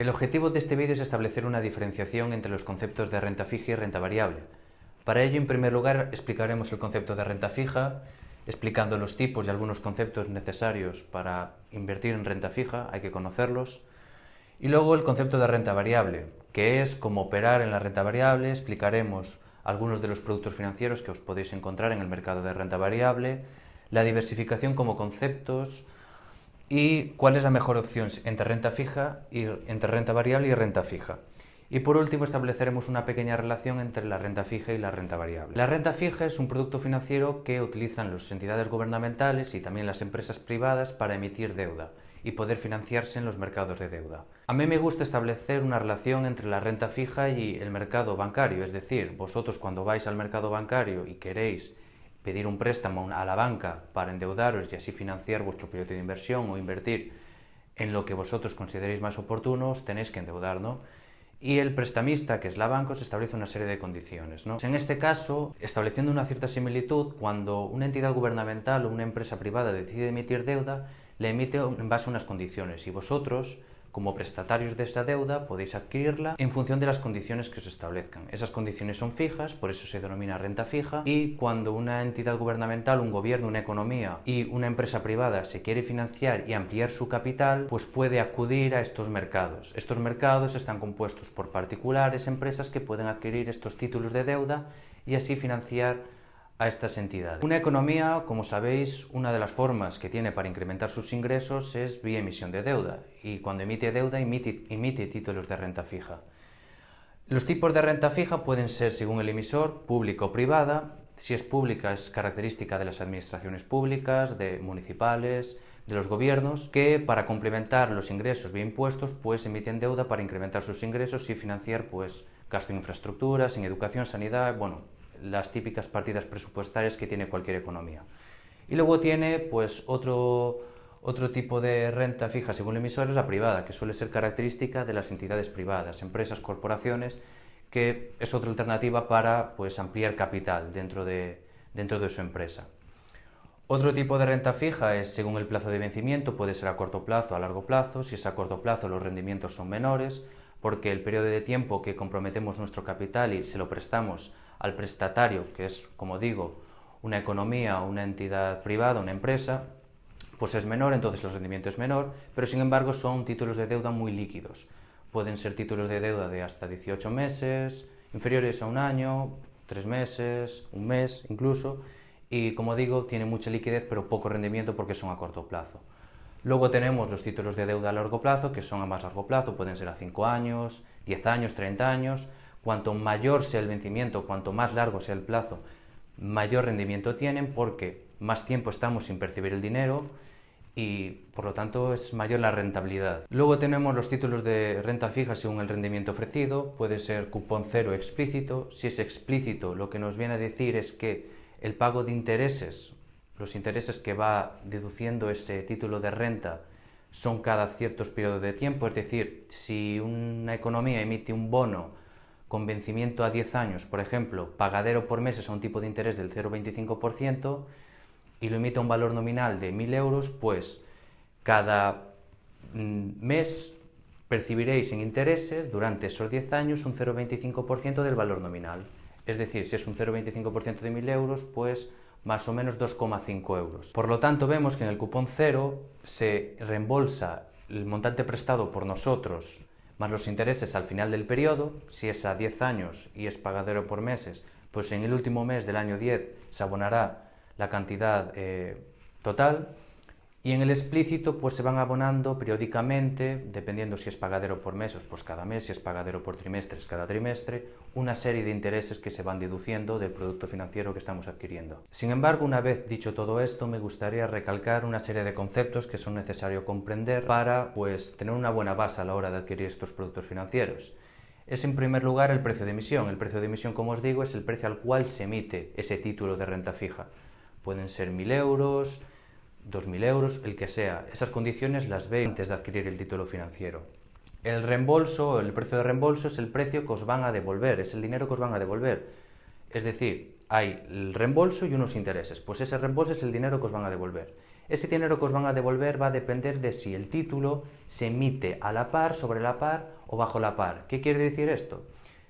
El objetivo de este vídeo es establecer una diferenciación entre los conceptos de renta fija y renta variable. Para ello, en primer lugar, explicaremos el concepto de renta fija, explicando los tipos y algunos conceptos necesarios para invertir en renta fija, hay que conocerlos. Y luego el concepto de renta variable, que es cómo operar en la renta variable. Explicaremos algunos de los productos financieros que os podéis encontrar en el mercado de renta variable, la diversificación como conceptos y cuál es la mejor opción entre renta fija y entre renta variable y renta fija. Y por último estableceremos una pequeña relación entre la renta fija y la renta variable. La renta fija es un producto financiero que utilizan las entidades gubernamentales y también las empresas privadas para emitir deuda y poder financiarse en los mercados de deuda. A mí me gusta establecer una relación entre la renta fija y el mercado bancario, es decir, vosotros cuando vais al mercado bancario y queréis pedir un préstamo a la banca para endeudaros y así financiar vuestro proyecto de inversión o invertir en lo que vosotros consideréis más oportuno, os tenéis que endeudar, ¿no? Y el prestamista, que es la banca, os establece una serie de condiciones, ¿no? En este caso, estableciendo una cierta similitud, cuando una entidad gubernamental o una empresa privada decide emitir deuda, la emite en base a unas condiciones y vosotros, como prestatarios de esa deuda, podéis adquirirla en función de las condiciones que os establezcan. Esas condiciones son fijas, por eso se denomina renta fija, y cuando una entidad gubernamental, un gobierno, una economía y una empresa privada se quiere financiar y ampliar su capital, pues puede acudir a estos mercados. Estos mercados están compuestos por particulares, empresas que pueden adquirir estos títulos de deuda y así financiar a estas entidades. Una economía, como sabéis, una de las formas que tiene para incrementar sus ingresos es vía emisión de deuda, y cuando emite deuda emite títulos de renta fija. Los tipos de renta fija pueden ser, según el emisor, pública o privada. Si es pública, es característica de las administraciones públicas, de municipales, de los gobiernos, que para complementar los ingresos vía impuestos, pues emiten deuda para incrementar sus ingresos y financiar pues gasto en infraestructuras, en educación, sanidad, bueno, las típicas partidas presupuestarias que tiene cualquier economía. Y luego tiene pues otro tipo de renta fija, según el emisor, es la privada, que suele ser característica de las entidades privadas, empresas, corporaciones, que es otra alternativa para pues ampliar capital dentro de su empresa. Otro tipo de renta fija es según el plazo de vencimiento, puede ser a corto plazo o a largo plazo. Si es a corto plazo, los rendimientos son menores, porque el periodo de tiempo que comprometemos nuestro capital y se lo prestamos al prestatario, que es, como digo, una economía, una entidad privada, una empresa, pues es menor, entonces el rendimiento es menor, pero sin embargo son títulos de deuda muy líquidos. Pueden ser títulos de deuda de hasta 18 meses, inferiores a un año, 3 meses, un mes incluso, y como digo, tienen mucha liquidez pero poco rendimiento porque son a corto plazo. Luego tenemos los títulos de deuda a largo plazo, que son a más largo plazo, pueden ser a 5 años, 10 años, 30 años. Cuanto mayor sea el vencimiento, cuanto más largo sea el plazo, mayor rendimiento tienen porque más tiempo estamos sin percibir el dinero y por lo tanto es mayor la rentabilidad. Luego tenemos los títulos de renta fija según el rendimiento ofrecido, puede ser cupón cero explícito. Si es explícito, lo que nos viene a decir es que el pago de intereses, los intereses que va deduciendo ese título de renta, son cada ciertos periodos de tiempo, es decir, si una economía emite un bono con vencimiento a 10 años, por ejemplo, pagadero por meses a un tipo de interés del 0,25% y lo emite a un valor nominal de 1.000 euros, pues cada mes percibiréis en intereses durante esos 10 años un 0,25% del valor nominal. Es decir, si es un 0,25% de 1.000 euros, pues más o menos 2,5 euros. Por lo tanto, vemos que en el cupón cero se reembolsa el montante prestado por nosotros más los intereses al final del periodo. Si es a 10 años y es pagadero por meses, pues en el último mes del año 10 se abonará la cantidad total, y en el explícito pues se van abonando periódicamente, dependiendo si es pagadero por meses, pues cada mes, si es pagadero por trimestres, cada trimestre, una serie de intereses que se van deduciendo del producto financiero que estamos adquiriendo. Sin embargo, una vez dicho todo esto, me gustaría recalcar una serie de conceptos que son necesarios comprender para pues tener una buena base a la hora de adquirir estos productos financieros. Es en primer lugar el precio de emisión. El precio de emisión, como os digo, es el precio al cual se emite ese título de renta fija. Pueden ser 1.000 euros, 2.000 euros, el que sea. Esas condiciones las veis antes de adquirir el título financiero. El reembolso, el precio de reembolso es el precio que os van a devolver, es el dinero que os van a devolver. Es decir, hay el reembolso y unos intereses, pues ese reembolso es el dinero que os van a devolver. Ese dinero que os van a devolver va a depender de si el título se emite a la par, sobre la par o bajo la par. ¿Qué quiere decir esto?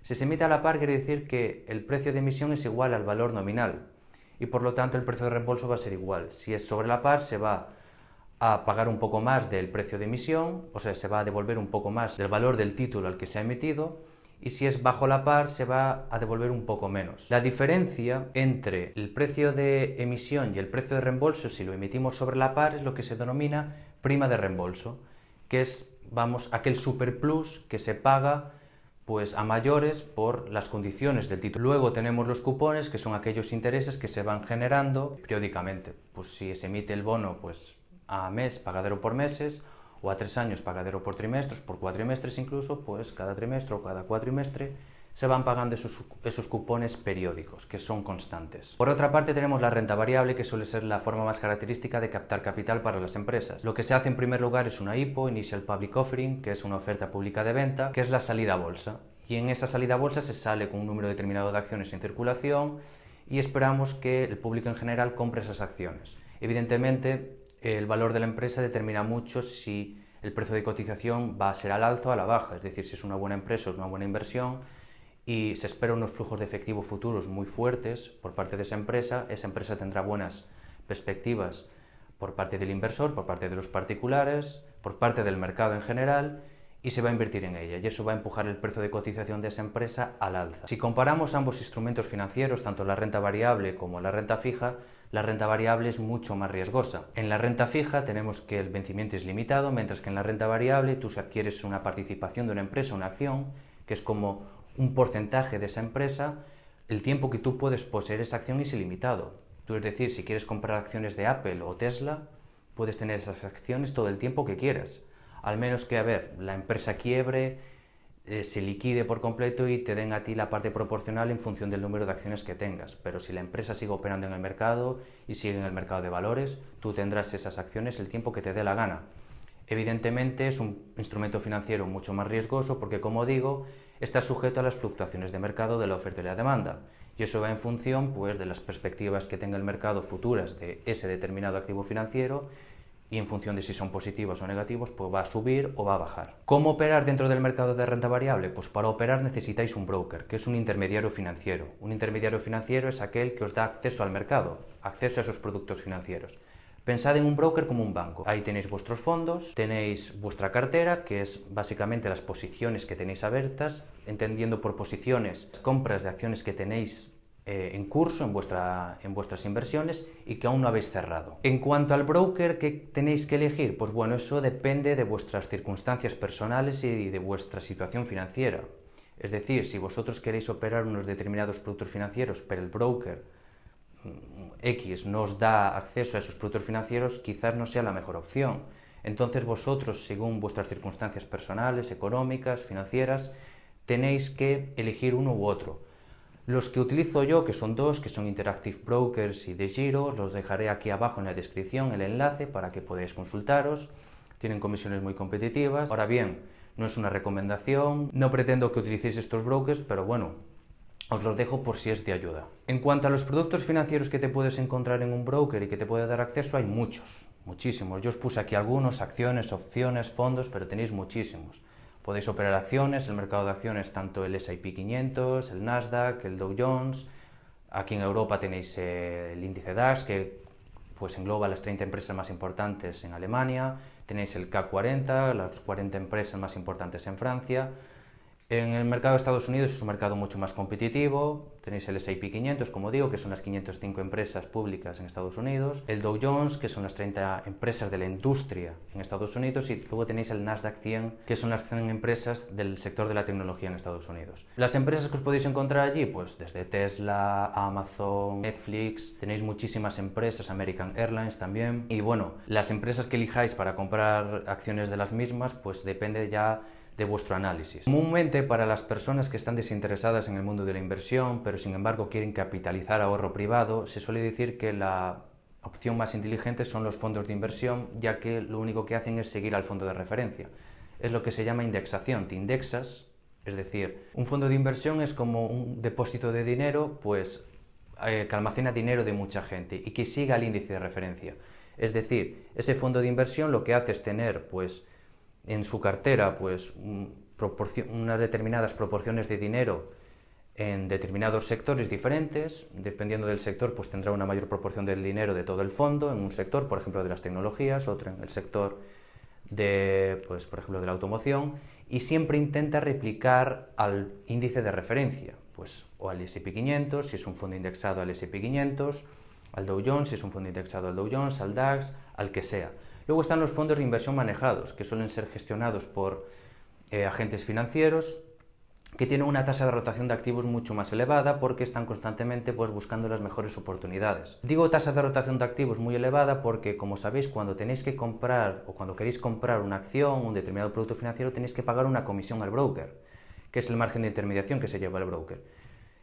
Si se emite a la par quiere decir que el precio de emisión es igual al valor nominal y por lo tanto el precio de reembolso va a ser igual. Si es sobre la par se va a pagar un poco más del precio de emisión, o sea, se va a devolver un poco más del valor del título al que se ha emitido, y si es bajo la par se va a devolver un poco menos. La diferencia entre el precio de emisión y el precio de reembolso, si lo emitimos sobre la par, es lo que se denomina prima de reembolso, que es, vamos, aquel superplus que se paga pues a mayores por las condiciones del título. Luego tenemos los cupones, que son aquellos intereses que se van generando periódicamente. Pues si se emite el bono pues a mes, pagadero por meses, o a 3 años, pagadero por trimestres, por cuatrimestres incluso, pues cada trimestre o cada cuatrimestre se van pagando esos cupones periódicos, que son constantes. Por otra parte tenemos la renta variable, que suele ser la forma más característica de captar capital para las empresas. Lo que se hace en primer lugar es una IPO, Initial Public Offering, que es una oferta pública de venta, que es la salida a bolsa. Y en esa salida a bolsa se sale con un número determinado de acciones en circulación y esperamos que el público en general compre esas acciones. Evidentemente, el valor de la empresa determina mucho si el precio de cotización va a ser al alza o a la baja, es decir, si es una buena empresa o es una buena inversión y se esperan unos flujos de efectivo futuros muy fuertes por parte de esa empresa tendrá buenas perspectivas por parte del inversor, por parte de los particulares, por parte del mercado en general, y se va a invertir en ella, y eso va a empujar el precio de cotización de esa empresa al alza. Si comparamos ambos instrumentos financieros, tanto la renta variable como la renta fija, la renta variable es mucho más riesgosa. En la renta fija tenemos que el vencimiento es limitado, mientras que en la renta variable tú adquieres una participación de una empresa, una acción, que es como un porcentaje de esa empresa, el tiempo que tú puedes poseer esa acción es ilimitado. Tú, es decir, si quieres comprar acciones de Apple o Tesla, puedes tener esas acciones todo el tiempo que quieras. Al menos que, a ver, la empresa quiebre, se liquide por completo y te den a ti la parte proporcional en función del número de acciones que tengas. Pero si la empresa sigue operando en el mercado y sigue en el mercado de valores, tú tendrás esas acciones el tiempo que te dé la gana. Evidentemente es un instrumento financiero mucho más riesgoso porque, como digo, está sujeto a las fluctuaciones de mercado de la oferta y la demanda. Y eso va en función pues, de las perspectivas que tenga el mercado futuras de ese determinado activo financiero, y en función de si son positivos o negativos, pues va a subir o va a bajar. ¿Cómo operar dentro del mercado de renta variable? Pues para operar necesitáis un broker, que es un intermediario financiero. Un intermediario financiero es aquel que os da acceso al mercado, acceso a esos productos financieros. Pensad en un broker como un banco. Ahí tenéis vuestros fondos, tenéis vuestra cartera, que es básicamente las posiciones que tenéis abiertas, entendiendo por posiciones las compras de acciones que tenéis en curso en vuestras inversiones y que aún no habéis cerrado. En cuanto al broker que tenéis que elegir, pues bueno, eso depende de vuestras circunstancias personales y de vuestra situación financiera. Es decir, si vosotros queréis operar unos determinados productos financieros, pero el broker X no os da acceso a esos productos financieros, quizás no sea la mejor opción. Entonces vosotros, según vuestras circunstancias personales, económicas, financieras, tenéis que elegir uno u otro. Los que utilizo yo, que son dos, que son Interactive Brokers y DeGiro, os los dejaré aquí abajo en la descripción el enlace para que podáis consultaros. Tienen comisiones muy competitivas. Ahora bien, no es una recomendación, no pretendo que utilicéis estos brokers, pero bueno, os los dejo por si es de ayuda. En cuanto a los productos financieros que te puedes encontrar en un broker y que te puede dar acceso, hay muchos, muchísimos. Yo os puse aquí algunos, acciones, opciones, fondos, pero tenéis muchísimos. Podéis operar acciones, el mercado de acciones, tanto el S&P 500, el Nasdaq, el Dow Jones. Aquí en Europa tenéis el índice DAX, que pues engloba las 30 empresas más importantes en Alemania. Tenéis el CAC 40, las 40 empresas más importantes en Francia. En el mercado de Estados Unidos es un mercado mucho más competitivo. Tenéis el S&P 500, como digo, que son las 505 empresas públicas en Estados Unidos, el Dow Jones, que son las 30 empresas de la industria en Estados Unidos, y luego tenéis el Nasdaq 100, que son las 100 empresas del sector de la tecnología en Estados Unidos. Las empresas que os podéis encontrar allí, pues desde Tesla, Amazon, Netflix, tenéis muchísimas empresas, American Airlines también, y bueno, las empresas que elijáis para comprar acciones de las mismas, pues depende ya de vuestro análisis. Comúnmente, para las personas que están desinteresadas en el mundo de la inversión, pero sin embargo quieren capitalizar ahorro privado, se suele decir que la opción más inteligente son los fondos de inversión, ya que lo único que hacen es seguir al fondo de referencia. Es lo que se llama indexación. Te indexas, es decir, un fondo de inversión es como un depósito de dinero, pues que almacena dinero de mucha gente y que siga el índice de referencia. Es decir, ese fondo de inversión lo que hace es tener pues, en su cartera pues, unas determinadas proporciones de dinero en determinados sectores diferentes. Dependiendo del sector, pues tendrá una mayor proporción del dinero de todo el fondo en un sector, por ejemplo, de las tecnologías, otro en el sector de, pues, por ejemplo, de la automoción, y siempre intenta replicar al índice de referencia, pues, o al S&P 500, si es un fondo indexado al S&P 500, al Dow Jones, si es un fondo indexado al Dow Jones, al DAX, al que sea. Luego están los fondos de inversión manejados, que suelen ser gestionados por agentes financieros, que tienen una tasa de rotación de activos mucho más elevada porque están constantemente pues, buscando las mejores oportunidades. Digo tasa de rotación de activos muy elevada porque, como sabéis, cuando tenéis que comprar o cuando queréis comprar una acción, un determinado producto financiero, tenéis que pagar una comisión al broker, que es el margen de intermediación que se lleva el broker.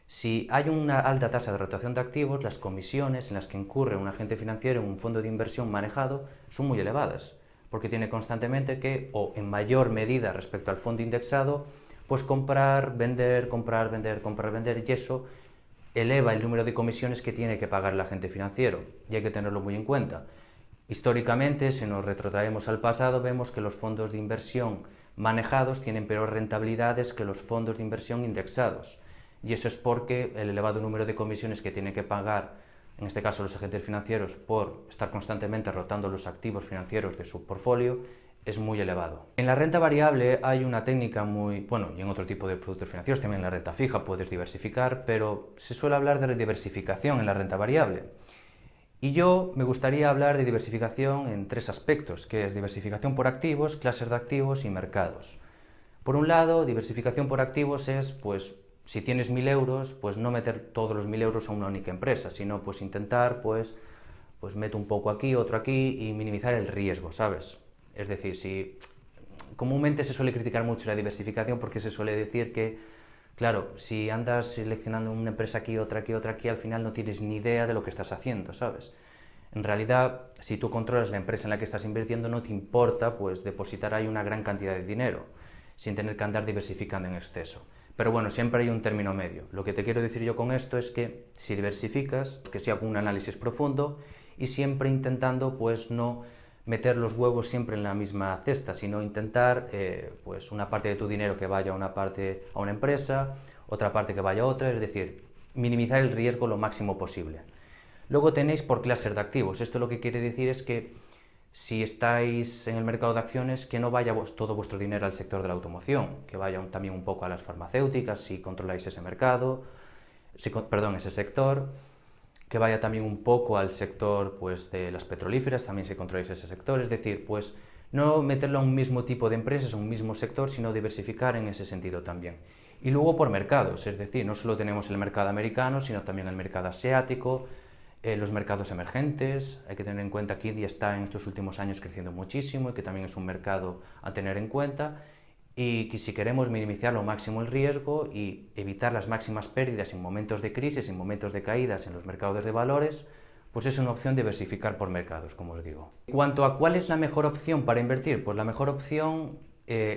Si hay una alta tasa de rotación de activos, las comisiones en las que incurre un agente financiero en un fondo de inversión manejado son muy elevadas, porque tiene constantemente que, o en mayor medida respecto al fondo indexado, pues comprar, vender, comprar, vender, comprar, vender, y eso eleva el número de comisiones que tiene que pagar el agente financiero, y hay que tenerlo muy en cuenta. Históricamente, si nos retrotraemos al pasado, vemos que los fondos de inversión manejados tienen peores rentabilidades que los fondos de inversión indexados, y eso es porque el elevado número de comisiones que tienen que pagar, en este caso los agentes financieros, por estar constantemente rotando los activos financieros de su portfolio, es muy elevado. En la renta variable hay una técnica muy, bueno, y en otro tipo de productos financieros, también en la renta fija puedes diversificar, pero se suele hablar de diversificación en la renta variable. Y yo me gustaría hablar de diversificación en tres aspectos, que es diversificación por activos, clases de activos y mercados. Por un lado, diversificación por activos es, pues, si tienes 1.000 euros, pues no meter todos los 1.000 euros a una única empresa, sino pues intentar, pues meto un poco aquí, otro aquí y minimizar el riesgo, ¿sabes? Es decir, si comúnmente se suele criticar mucho la diversificación porque se suele decir que, claro, si andas seleccionando una empresa aquí, otra aquí, otra aquí, al final no tienes ni idea de lo que estás haciendo, ¿sabes? En realidad, si tú controlas la empresa en la que estás invirtiendo, no te importa pues depositar ahí una gran cantidad de dinero, sin tener que andar diversificando en exceso. Pero bueno, siempre hay un término medio. Lo que te quiero decir yo con esto es que si diversificas, que sea con un análisis profundo y siempre intentando pues no meter los huevos siempre en la misma cesta, sino intentar pues una parte de tu dinero que vaya a una parte a una empresa, otra parte que vaya a otra, es decir, minimizar el riesgo lo máximo posible. Luego tenéis por clases de activos. Esto lo que quiere decir es que si estáis en el mercado de acciones, que no vaya todo vuestro dinero al sector de la automoción, que vaya también un poco a las farmacéuticas si controláis ese mercado, ese sector, que vaya también un poco al sector pues, de las petrolíferas, también si controláis ese sector, es decir, pues no meterlo a un mismo tipo de empresas, a un mismo sector, sino diversificar en ese sentido también. Y luego por mercados, es decir, no solo tenemos el mercado americano, sino también el mercado asiático, los mercados emergentes. Hay que tener en cuenta que India está en estos últimos años creciendo muchísimo y que también es un mercado a tener en cuenta, y que si queremos minimizar lo máximo el riesgo y evitar las máximas pérdidas en momentos de crisis, en momentos de caídas en los mercados de valores, pues es una opción diversificar por mercados, como os digo. En cuanto a cuál es la mejor opción para invertir, pues la mejor opción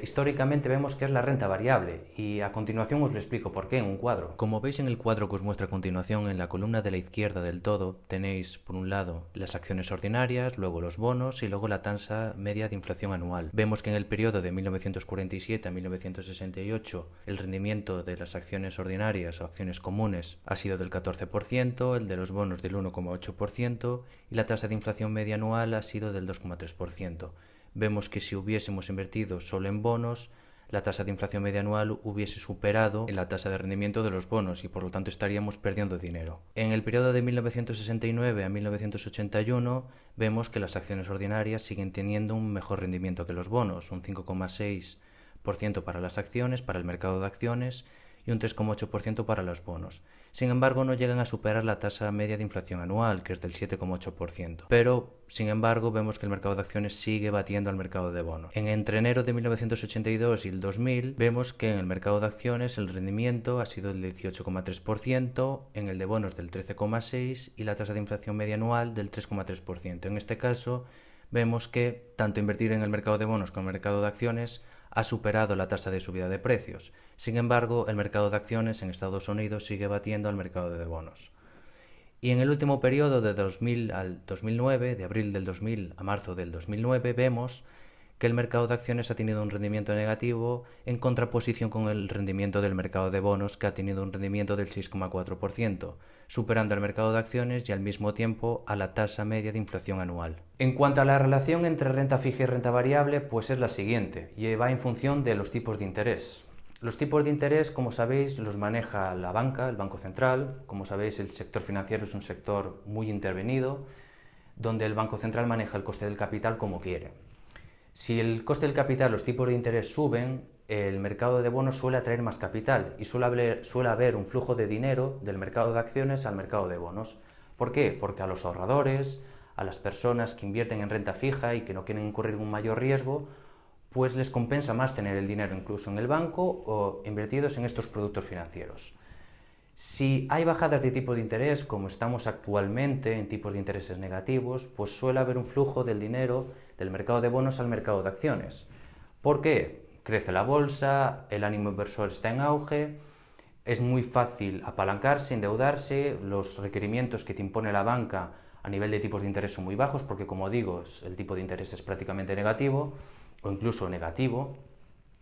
históricamente vemos que es la renta variable, y a continuación os lo explico por qué en un cuadro. Como veis en el cuadro que os muestro a continuación, en la columna de la izquierda del todo tenéis por un lado las acciones ordinarias, luego los bonos y luego la tasa media de inflación anual. Vemos que en el periodo de 1947 a 1968 el rendimiento de las acciones ordinarias o acciones comunes ha sido del 14%, el de los bonos del 1,8% y la tasa de inflación media anual ha sido del 2,3%. Vemos que si hubiésemos invertido solo en bonos, la tasa de inflación media anual hubiese superado la tasa de rendimiento de los bonos y por lo tanto estaríamos perdiendo dinero. En el periodo de 1969 a 1981 vemos que las acciones ordinarias siguen teniendo un mejor rendimiento que los bonos, un 5,6% para las acciones, para el mercado de acciones, y un 3,8% para los bonos. Sin embargo, no llegan a superar la tasa media de inflación anual, que es del 7,8%. Pero, sin embargo, vemos que el mercado de acciones sigue batiendo al mercado de bonos. Entre enero de 1982 y el 2000, vemos que en el mercado de acciones el rendimiento ha sido del 18,3%, en el de bonos del 13,6% y la tasa de inflación media anual del 3,3%. En este caso, vemos que tanto invertir en el mercado de bonos como en el mercado de acciones ha superado la tasa de subida de precios. Sin embargo, el mercado de acciones en Estados Unidos sigue batiendo al mercado de bonos. Y en el último periodo de 2000 al 2009, de abril del 2000 a marzo del 2009, vemos que el mercado de acciones ha tenido un rendimiento negativo en contraposición con el rendimiento del mercado de bonos, que ha tenido un rendimiento del 6,4%, superando al mercado de acciones y al mismo tiempo a la tasa media de inflación anual. En cuanto a la relación entre renta fija y renta variable, pues es la siguiente, y va en función de los tipos de interés. Los tipos de interés, como sabéis, los maneja la banca, el Banco Central. Como sabéis, el sector financiero es un sector muy intervenido, donde el Banco Central maneja el coste del capital como quiere. Si el coste del capital, los tipos de interés suben, el mercado de bonos suele atraer más capital y suele haber un flujo de dinero del mercado de acciones al mercado de bonos. ¿Por qué? Porque a los ahorradores, a las personas que invierten en renta fija y que no quieren incurrir en un mayor riesgo, pues les compensa más tener el dinero incluso en el banco o invertidos en estos productos financieros. Si hay bajadas de tipo de interés, como estamos actualmente en tipos de intereses negativos, pues suele haber un flujo del dinero del mercado de bonos al mercado de acciones. ¿Por qué? Crece la bolsa, el ánimo inversor está en auge, es muy fácil apalancarse, endeudarse, los requerimientos que te impone la banca a nivel de tipos de interés son muy bajos, porque como digo, el tipo de interés es prácticamente negativo o incluso negativo.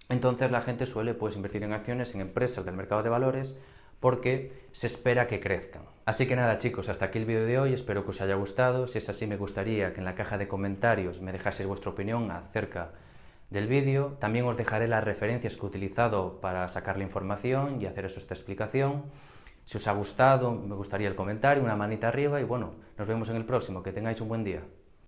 Entonces la gente suele invertir en acciones, en empresas del mercado de valores, porque se espera que crezcan. Así que nada, chicos, hasta aquí el vídeo de hoy, espero que os haya gustado. Si es así, me gustaría que en la caja de comentarios me dejaseis vuestra opinión acerca del vídeo. También os dejaré las referencias que he utilizado para sacar la información y hacer esta explicación. Si os ha gustado, me gustaría el comentario, una manita arriba y bueno, nos vemos en el próximo. Que tengáis un buen día.